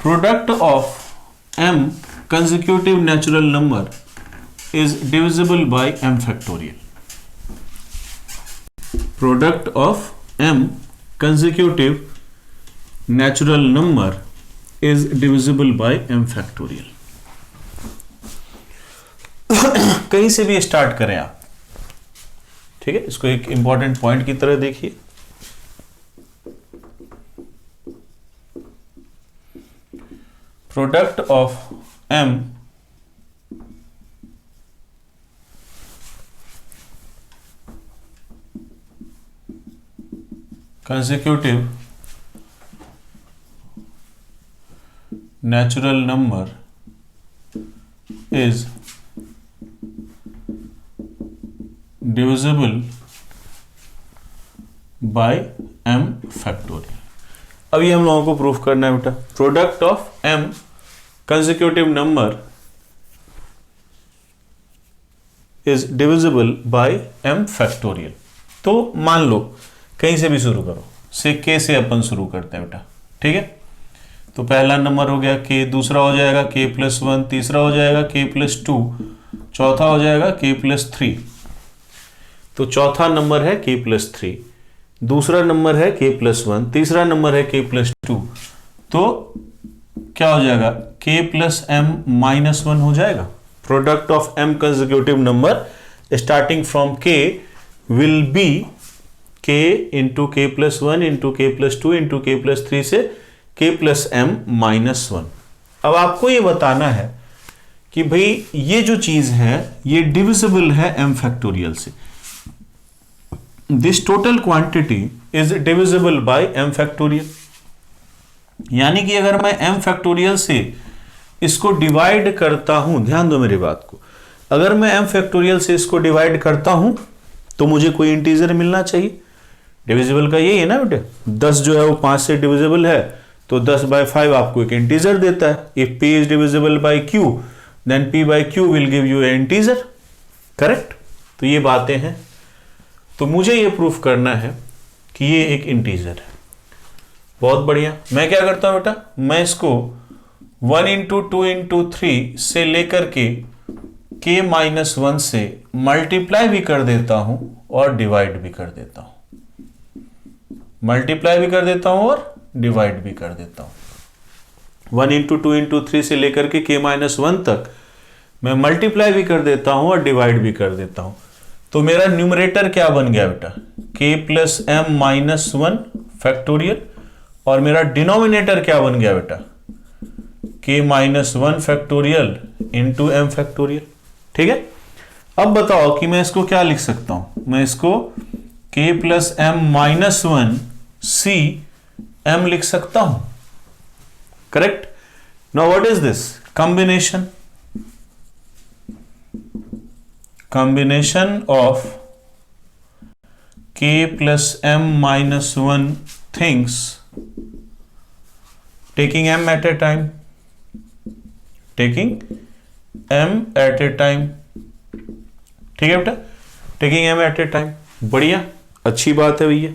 S1: product of m consecutive natural number is divisible bye m factorial. Product of m consecutive natural number is divisible by m factorial। कहीं से भी स्टार्ट करें आप, ठीक है, इसको एक इंपॉर्टेंट पॉइंट की तरह देखिए। Product of m consecutive natural number is divisible by m factorial. अब ये हम लोगों को प्रूफ करना है बेटा, product of m consecutive number is divisible by m factorial. तो मान लो कहीं से भी शुरू करो, से k से अपन शुरू करते हैं बेटा, ठीक है। तो पहला नंबर हो गया k, दूसरा हो जाएगा k+1, तीसरा हो जाएगा k+2, चौथा हो जाएगा k+3। तो चौथा नंबर है k+3, दूसरा नंबर है k+1, तीसरा नंबर है k+2। तो क्या हो जाएगा, k+m-1 हो जाएगा। Product of m consecutive number starting from k will be k into k+1 into k+2 into k+3 से k+m-1। अब आपको ये बताना है कि भाई ये जो चीज है ये डिविजिबल है m फैक्टोरियल से। This total quantity is divisible bye m factorial, यानी कि अगर मैं m फैक्टोरियल से इसको डिवाइड करता हूं, ध्यान दो मेरी बात को, अगर मैं m फैक्टोरियल से इसको डिवाइड करता हूं तो मुझे कोई इंटीजर मिलना चाहिए। डिविजिबल का यही है ना बेटे, 10 जो है वो 5 से डिविजिबल है, तो 10/5 आपको एक इंटीजर देता है। If p is divisible by q then p/q will give you a integer, correct. तो ये बातें हैं, तो मुझे ये प्रूफ करना है कि ये एक इंटीजर है। बहुत बढ़िया, मैं क्या करता हूं बेटा, मैं इसको 1 इंटू 2 इंटू 3 से लेकर के k-1 से मल्टीप्लाई भी कर देता हूं और डिवाइड भी कर देता हूं, मल्टीप्लाई भी कर देता हूं और डिवाइड भी कर देता हूं। 1 इंटू 2 इंटू 3 से लेकर के k-1 तक मैं मल्टीप्लाई भी कर देता हूं और डिवाइड भी कर देता हूं। तो मेरा न्यूमरेटर क्या बन गया बेटा, k+m-1 फैक्टोरियल, और मेरा डिनोमिनेटर क्या बन गया बेटा, k-1 factorial into m factorial, ठीक है। अब बताओ कि मैं इसको क्या लिख सकता हूं, मैं इसको k+m-1 c m लिख सकता हूं, correct. Now what is this, combination of k+m-1 things taking m at a time, ठीक है बेटा, taking m at a time, बढ़िया, अच्छी बात है भैया,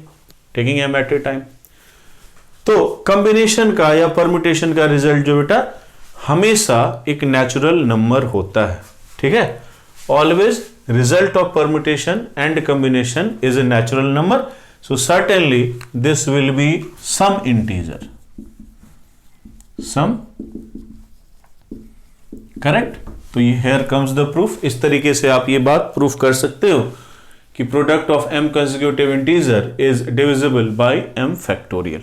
S1: taking m at a time। तो कॉम्बिनेशन का या परम्यूटेशन का रिजल्ट जो बेटा हमेशा एक नेचुरल नंबर होता है, ठीक है। Always result of permutation and combination is a natural number, so certainly this will be some integer, some, correct। तो ये here comes the proof। इस तरीके से आप ये बात प्रूफ कर सकते हो कि product of m consecutive integer is divisible by m factorial,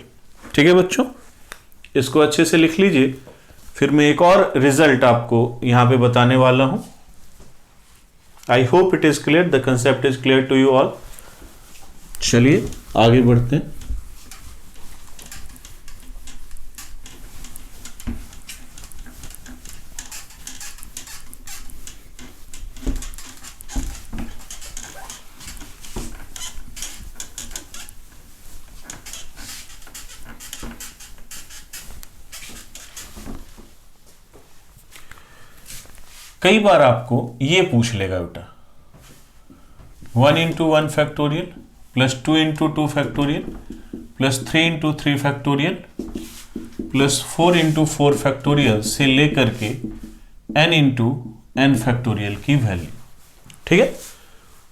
S1: ठीक है बच्चों। इसको अच्छे से लिख लीजिए, फिर मैं एक और रिजल्ट आपको यहां पे बताने वाला हूं। I hope it is clear, the concept is clear to you all। चलिए आगे बढ़ते हैं। कई बार आपको ये पूछ लेगा बेटा 1 into 1 factorial plus 2 into 2 factorial plus 3 into 3 factorial plus 4 into 4 factorial से लेकर के n इंटू n फैक्टोरियल की वैल्यू, ठीक है।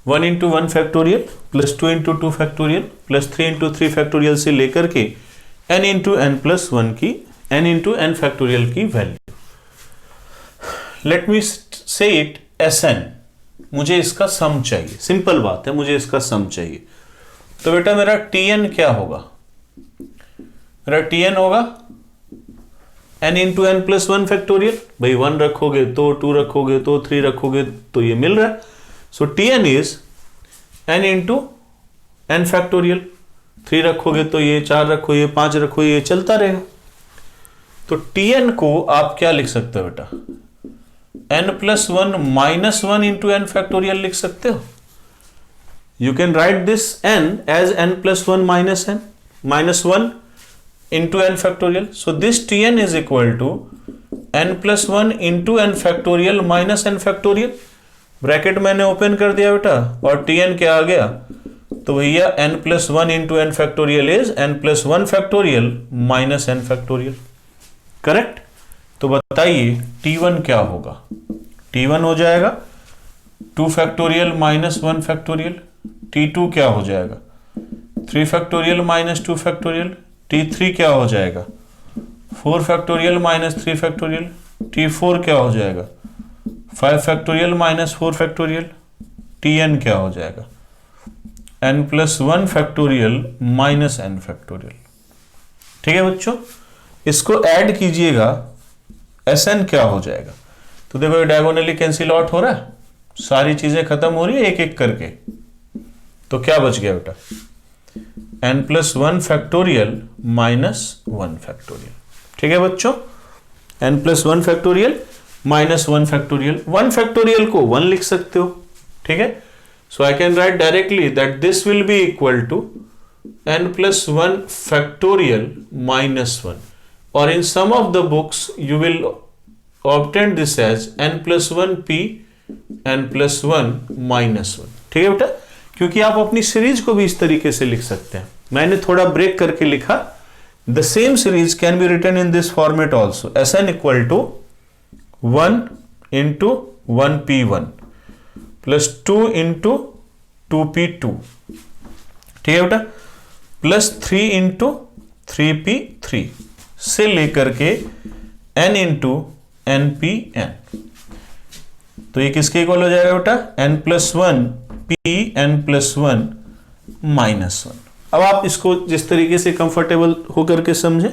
S1: 1 into 1 factorial plus 2 into 2 factorial plus 3 into 3 factorial से लेकर के n इंटू n प्लस 1 की n इंटू n फैक्टोरियल की वैल्यू। लेट मी से इट Sn, मुझे इसका सम चाहिए, सिंपल बात है, मुझे इसका सम चाहिए। तो बेटा मेरा Tn क्या होगा, मेरा Tn होगा n into n plus 1 factorial, भाई 1 रखोगे तो 2 रखोगे तो 3 रखोगे तो ये मिल रहा है। सो Tn is n into n factorial, 3 रखोगे तो ये, 4 रखो ये, 5 रखो ये, चलता रहेगा। तो Tn को आप क्या लिख सकते हो बेटा, n+1 -1 इंटू n फैक्टोरियल लिख सकते हो। You can write this n as n+1 -1 into n factorial. So this Tn is equal to n+1 into n factorial minus n factorial. Bracket मैंने ओपन कर दिया बेटा, और Tn क्या आ गया, तो भैया n+1 into n factorial is n+1 factorial minus n factorial, correct. तो बताइए T1 क्या होगा, T1 हो जाएगा 2 फैक्टोरियल माइनस 1 फैक्टोरियल। T2 क्या हो जाएगा, 3 फैक्टोरियल माइनस 2 फैक्टोरियल। T3 क्या हो जाएगा, 4 फैक्टोरियल माइनस 3 फैक्टोरियल। T4 क्या हो जाएगा, 5 फैक्टोरियल माइनस 4 फैक्टोरियल। Tn क्या हो जाएगा, n+1 factorial minus n factorial. ठीक है बच्चों, इसको ऐड कीजिएगा, Sn क्या हो जाएगा। तो देखो ये डायगोनली कैंसिल आउट हो रहा है, सारी चीजें खत्म हो रही है एक एक करके। तो क्या बच गया बेटा, n+1 फैक्टोरियल माइनस 1 फैक्टोरियल। ठीक है बच्चों, n+1 factorial minus 1 factorial. 1 factorial को 1 लिख सकते हो, ठीक है। So I can write directly that this will be equal to n+1 factorial minus 1, और in some of the books you will obtain this as n+1 p n+1 minus 1। ठीक है बेटा, क्योंकि आप अपनी सीरीज को भी इस तरीके से लिख सकते हैं। मैंने थोड़ा ब्रेक करके लिखा, the same series can be written in this format also, Sn equal to 1 into 1p1 plus 2 into 2p2, ठीक है बेटा, प्लस 3 इंटू 3p3 से लेकर के n इंटू npn। तो ये किसके इक्वल हो जाएगा बेटा, n+1 p n+1 माइनस 1। अब आप इसको जिस तरीके से कंफर्टेबल होकर के समझे,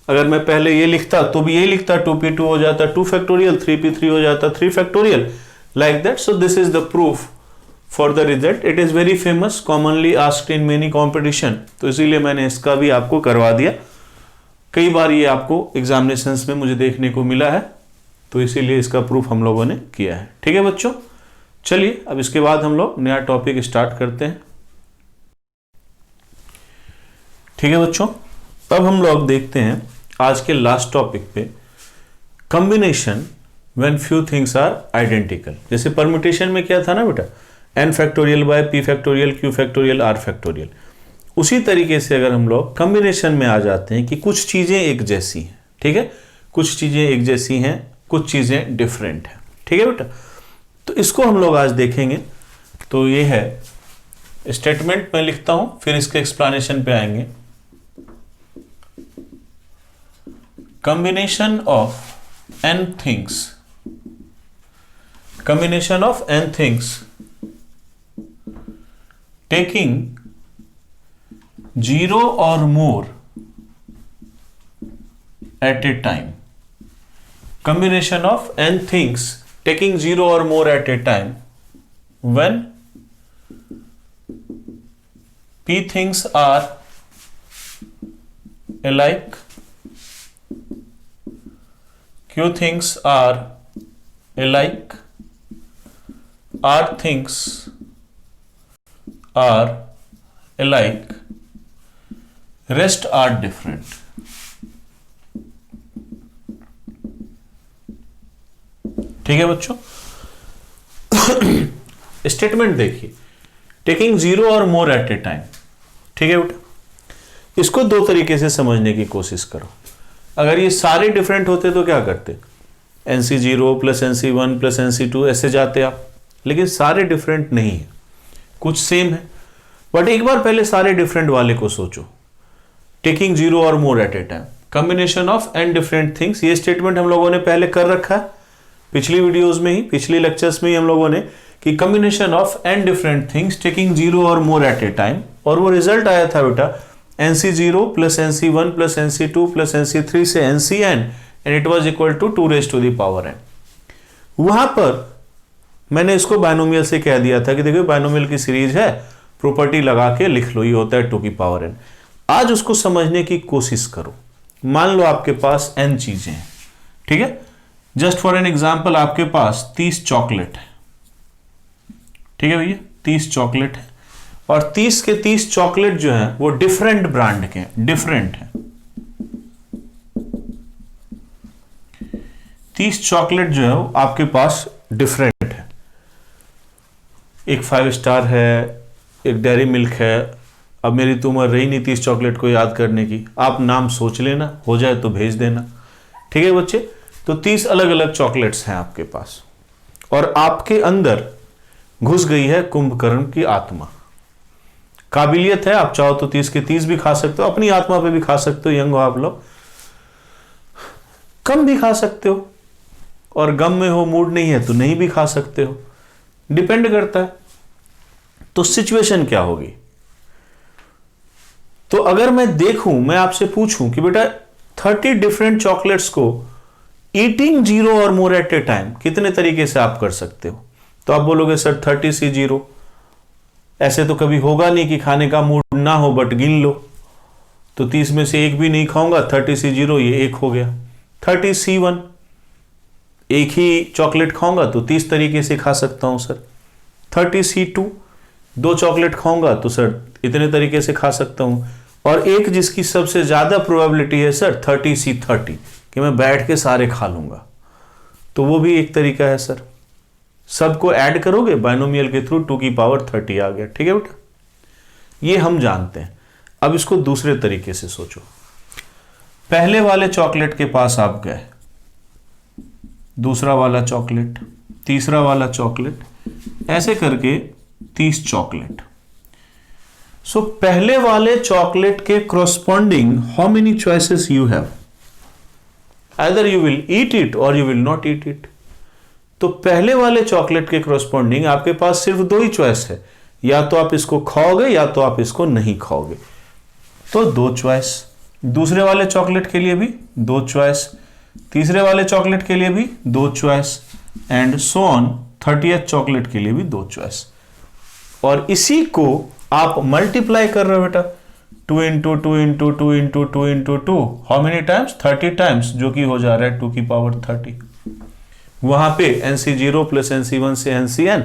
S1: अगर मैं पहले ये लिखता तो भी ये लिखता, 2p2 हो जाता 2 फैक्टोरियल, 3p3 हो जाता 3 factorial, like that. So this is the proof for the result. It is very famous, commonly asked in many competition, तो इसीलिए मैंने इसका भी आपको करवा दिया। कई बार ये आपको एग्जामिनेशंस में मुझे देखने को मिला है, तो इसीलिए इसका प्रूफ हम लोगों ने किया है। ठीक है बच्चों, चलिए अब इसके बाद हम लोग नया टॉपिक स्टार्ट करते हैं। ठीक है बच्चों, अब हम लोग देखते हैं आज के लास्ट टॉपिक पे, combination when few things are identical. जैसे परम्यूटेशन में क्या था ना बेटा, n factorial by p factorial, q factorial, r factorial, उसी तरीके से अगर हम लोग कॉम्बिनेशन में आ जाते हैं कि कुछ चीजें एक जैसी हैं, ठीक है, कुछ चीजें एक जैसी हैं, कुछ चीजें डिफरेंट हैं। ठीक है बेटा, तो इसको हम लोग आज देखेंगे। तो ये है स्टेटमेंट, मैं लिखता हूं, फिर इसके एक्सप्लेनेशन पे आएंगे। combination of n things, combination of n things taking 0 or more at a time, combination of n things taking 0 or more at a time when p things are alike, q things are alike, r things are alike, rest are different। ठीक है बच्चों, statement देखिए, taking 0 और more at a time. ठीक है बेटा, इसको दो तरीके से समझने की कोशिश करो। अगर ये सारे डिफरेंट होते तो क्या करते, NC0 plus NC1 plus NC2 ऐसे जाते आप, लेकिन सारे डिफरेंट नहीं है, कुछ सेम है। बट एक बार पहले सारे डिफरेंट वाले को सोचो, टेकिंग 0 और more at a time, combination of n different things. ये स्टेटमेंट हम लोगों ने पहले कर रखा है पिछली वीडियोस में ही, पिछले लेक्चर्स में ही हम लोगों ने, कि combination of n different things taking 0 और मोर एट ए टाइम, और वो रिजल्ट आया था बेटा NC0 plus NC1 plus NC2 plus NC3 से NCn, and it was equal to 2 raised to the power n। वहां पर मैंने इसको बायनोमियल से कह दिया था कि देखो बायनोमियल की सीरीज है, प्रॉपर्टी लगा के लिख लो, ये होता है 2 की पावर n। आज उसको समझने की कोशिश करो। मान लो आपके पास n चीजें हैं, ठीक है। जस्ट फॉर एन एग्जाम्पल आपके पास 30 चॉकलेट है, ठीक है भैया, 30 चॉकलेट है और 30 के 30 चॉकलेट जो है वो डिफरेंट ब्रांड के हैं, डिफरेंट है। 30 चॉकलेट जो है वो आपके पास डिफरेंट है। एक 5 स्टार है, एक डेयरी मिल्क है। अब मेरी तो उम्र रही नहीं 30 चॉकलेट को याद करने की, आप नाम सोच लेना, हो जाए तो भेज देना, ठीक है बच्चे। तो 30 अलग अलग चॉकलेट्स हैं आपके पास और आपके अंदर घुस गई है कुंभकर्ण की आत्मा। काबिलियत है, आप चाहो तो 30 के 30 भी खा सकते हो, अपनी आत्मा पे भी खा सकते हो, यंग हो आप लोग, कम भी खा सकते हो, और गम में हो, मूड नहीं है तो नहीं भी खा सकते हो, डिपेंड करता है। तो सिचुएशन क्या होगी? तो अगर मैं देखूं, मैं आपसे पूछूं कि बेटा 30 डिफरेंट चॉकलेट्स को ईटिंग 0 और मोर एट ए टाइम कितने तरीके से आप कर सकते हो, तो आप बोलोगे सर 30C0। ऐसे तो कभी होगा नहीं कि खाने का मूड ना हो बट गिन लो, तो 30 में से एक भी नहीं खाऊंगा, 30C0 ये एक हो गया। 30C1 एक ही चॉकलेट खाऊंगा तो 30 तरीके से खा सकता हूं सर। 30C2 2 चॉकलेट खाऊंगा तो सर इतने तरीके से खा सकता हूं। और एक जिसकी सबसे ज्यादा प्रोबेबिलिटी है सर 30C30 कि मैं बैठ के सारे खा लूंगा, तो वो भी एक तरीका है सर। सबको ऐड करोगे बाइनोमियल के थ्रू 2 की पावर 30 आ गया, ठीक है बेटा, ये हम जानते हैं। अब इसको दूसरे तरीके से सोचो। पहले वाले चॉकलेट के पास आप गए, दूसरा वाला चॉकलेट, तीसरा वाला चॉकलेट, ऐसे करके 30 चॉकलेट। सो पहले वाले चॉकलेट के corresponding how many choices you have? Either you will eat it or you will not eat it. तो पहले वाले चॉकलेट के corresponding आपके पास सिर्फ 2 ही चॉइस है, या तो आप इसको खाओगे या तो आप इसको नहीं खाओगे, तो 2 चॉइस। दूसरे वाले चॉकलेट के लिए भी 2 चॉइस, तीसरे वाले चॉकलेट के लिए भी 2 choice, and so on 30th chocolate के लिए भी 2 चॉइस। और इसी को आप मल्टीप्लाई कर रहे हो बेटा, 2 into 2 into 2 into 2 into 2, how many times? 30 times, जो कि हो जा रहा है 2 की पावर 30। वहां पे NC0 प्लस NC1 से NCN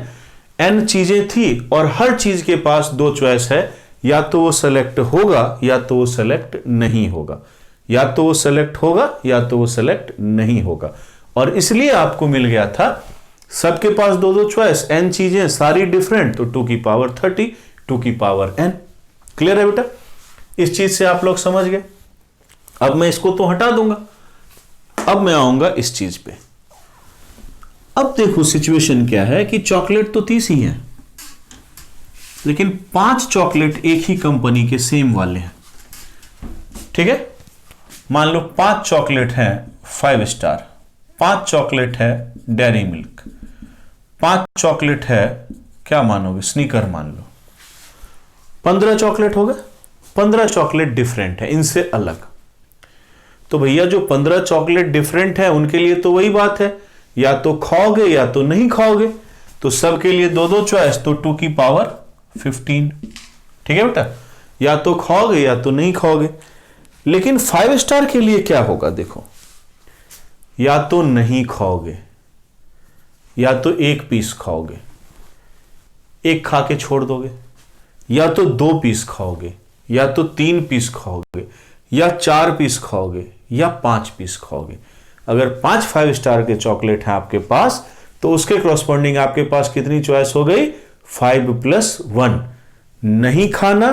S1: n चीजें थी और हर चीज के पास 2 चॉइस है, या तो वो सेलेक्ट होगा या तो वो सेलेक्ट नहीं होगा, या तो वो सेलेक्ट होगा या तो वो सेलेक्ट नहीं होगा। और इसलिए आपको मिल गया था सबके पास 2-2 चॉइस, n चीजें सारी डिफरेंट, तो 2 की पावर 30, 2 की पावर n। क्लियर है बेटा? इस चीज से आप लोग समझ गए। अब मैं इसको तो हटा दूंगा, अब मैं आऊंगा इस चीज पे। अब देखो सिचुएशन क्या है कि चॉकलेट तो 30 ही है, लेकिन 5 चॉकलेट एक ही कंपनी के सेम वाले हैं, ठीक है। मान लो 5 चॉकलेट है 5 स्टार, 5 चॉकलेट है डेयरी मिल्क, 5 चॉकलेट है, क्या मानोगे, स्नीकर मान लो। 15 चॉकलेट हो गए, 15 चॉकलेट डिफरेंट है इनसे अलग। तो भैया जो 15 चॉकलेट डिफरेंट है उनके लिए तो वही बात है, या तो खाओगे या तो नहीं खाओगे, तो सबके लिए 2-2 चॉइस, तो 2 की पावर 15, ठीक है बेटा, या तो खाओगे या तो नहीं खाओगे। लेकिन 5 स्टार के लिए क्या होगा, देखो, या तो नहीं खाओगे या तो 1 पीस खाओगे, 1 खा के छोड़ दोगे, या तो 2 पीस खाओगे, या तो 3 पीस खाओगे, या 4 पीस खाओगे, या 5 पीस खाओगे। अगर 5 स्टार के चॉकलेट हैं आपके पास, तो उसके करस्पॉन्डिंग आपके पास कितनी चॉइस हो गई? 5+1। नहीं खाना,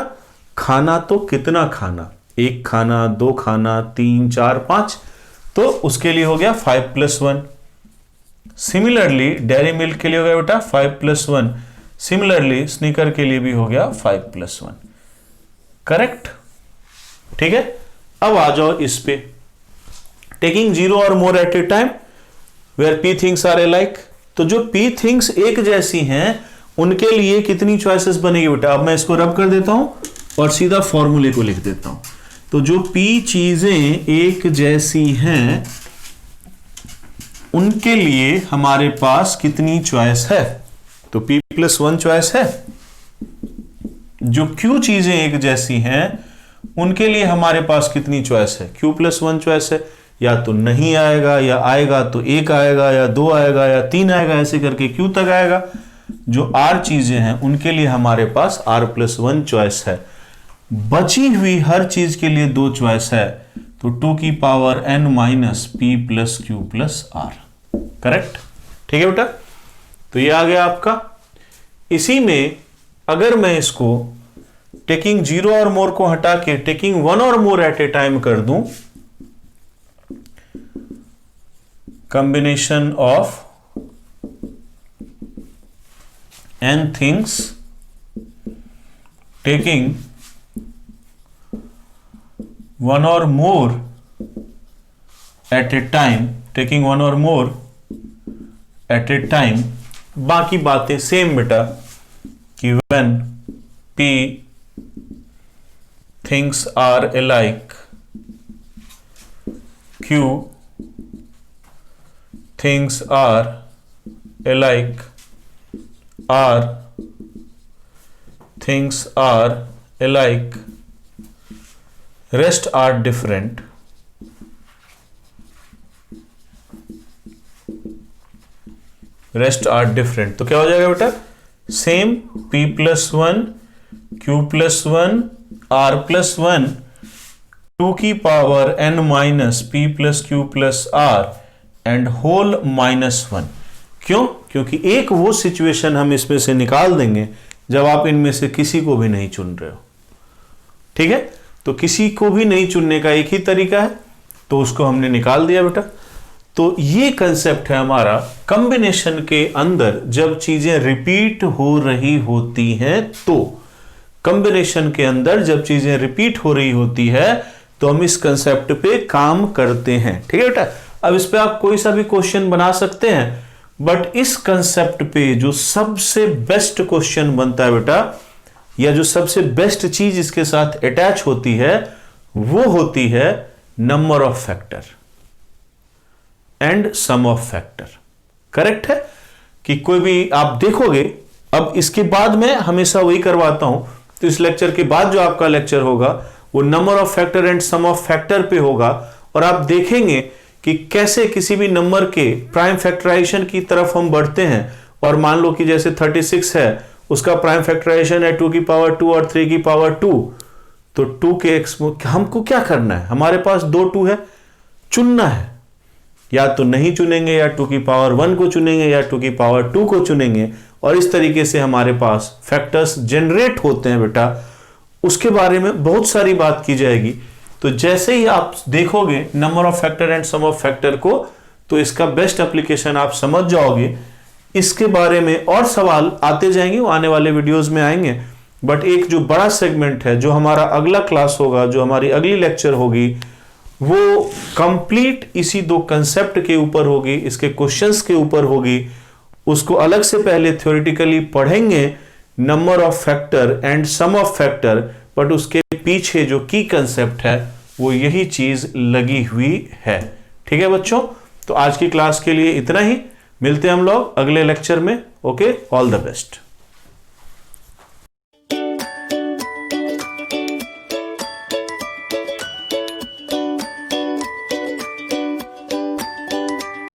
S1: खाना तो कितना खाना, 1 खाना, 2 खाना, 3, 4, 5, तो उसके लिए हो गया 5+1। सिमिलरली डेयरी मिल्क के लिए हो गया बेटा 5+1, सिमिलरली स्नीकर के लिए भी हो गया 5+1, करेक्ट, ठीक है। अब आ जाओ इस पे, टेकिंग 0 और more at a time where P things are alike. तो जो P थिंग्स एक जैसी हैं उनके लिए कितनी चॉइसेस बनेगी बेटा? अब मैं इसको रब कर देता हूं और सीधा फॉर्मूले को लिख देता हूं। तो जो P चीजें एक जैसी हैं उनके लिए हमारे पास कितनी चॉइस है? तो P+1 चॉइस है, जो क्यू चीजें एक जैसी हैं उनके लिए हमारे पास कितनी चॉइस है, q+1 चॉइस है। या तो नहीं आएगा, या आएगा तो 1 आएगा, या 2 आएगा, या 3 आएगा, ऐसे करके q तक आएगा। जो r चीजें हैं उनके लिए हमारे पास r+1 चॉइस है। बची हुई हर चीज के लिए 2 चॉइस है, तो 2n - p + q + r। Correct, ठीक है बेटा। तो ये आ गया आपका। इसी में अगर मैं इसको टेकिंग 0 और मोर को हटा के टेकिंग 1 और मोर एट ए टाइम कर दूं, combination of n things taking one or more at a time, taking one or more at a time, बाकी बातें सेम बेटा कि when p things are alike, q things are alike, r things are alike, rest are different, rest are different। तो क्या हो जाएगा बेटा, same p+1 q+1 r+1 2n - p + q + r and whole -1। क्यों? क्योंकि एक वो सिचुएशन हम इसमें से निकाल देंगे जब आप इनमें से किसी को भी नहीं चुन रहे हो। ठीक है, तो किसी को भी नहीं चुनने का एक ही तरीका है, तो उसको हमने निकाल दिया बेटा। तो ये कंसेप्ट है हमारा कॉम्बिनेशन के अंदर जब चीजें रिपीट हो रही होती हैं, तो कॉम्बिनेशन के अंदर जब चीजें रिपीट हो रही होती है तो हम इस कंसेप्ट पे काम करते हैं। ठीक है बेटा। अब इस पे आप कोई सा भी क्वेश्चन बना सकते हैं, बट इस कंसेप्ट पे जो सबसे बेस्ट क्वेश्चन बनता है बेटा, या जो सबसे बेस्ट चीज इसके साथ अटैच होती है, वो होती है number of factor and sum of factor. Correct है कि कोई भी आप देखोगे, अब इसके बाद मैं हमेशा वही करवाता हूं, तो इस लेक्चर के बाद जो आपका लेक्चर होगा वो number of factor and sum of factor पे होगा, और आप देखेंगे कि कैसे किसी भी नंबर के प्राइम फैक्टराइजेशन की तरफ हम बढ़ते हैं। और मान लो कि जैसे 36 है, उसका प्राइम फैक्टराइजेशन है 2 की पावर 2 और 3 की पावर 2, तो 2 के एक्स हमको क्या करना है, हमारे पास 2 2 है, चुनना है। या तो नहीं चुनेंगे, या 2 की पावर 1 को चुनेंगे, या 2 की पावर 2 को चुनेंगे, और इस तरीके से हमारे पास फैक्टर्स जनरेट होते हैं बेटा। उसके बारे में बहुत सारी बात की जाएगी। तो जैसे ही आप देखोगे number of factor and sum of factor को, तो इसका बेस्ट एप्लीकेशन आप समझ जाओगे। इसके बारे में और सवाल आते जाएंगे, वो आने वाले वीडियोस में आएंगे। बट एक जो बड़ा सेगमेंट है, जो हमारा अगला क्लास होगा, जो हमारी अगली लेक्चर होगी, वो कंप्लीट इसी 2 कंसेप्ट के ऊपर होगी, इसके क्वेश्चंस के ऊपर होगी। उसको अलग से पहले थ्योरेटिकली पढ़ेंगे, number of factor and sum of factor, but उसके पीछे जो की कंसेप्ट है वो यही चीज लगी हुई है। ठीक है बच्चों, तो आज की क्लास के लिए इतना ही। मिलते हैं हम लोग अगले लेक्चर में। Okay, all the best.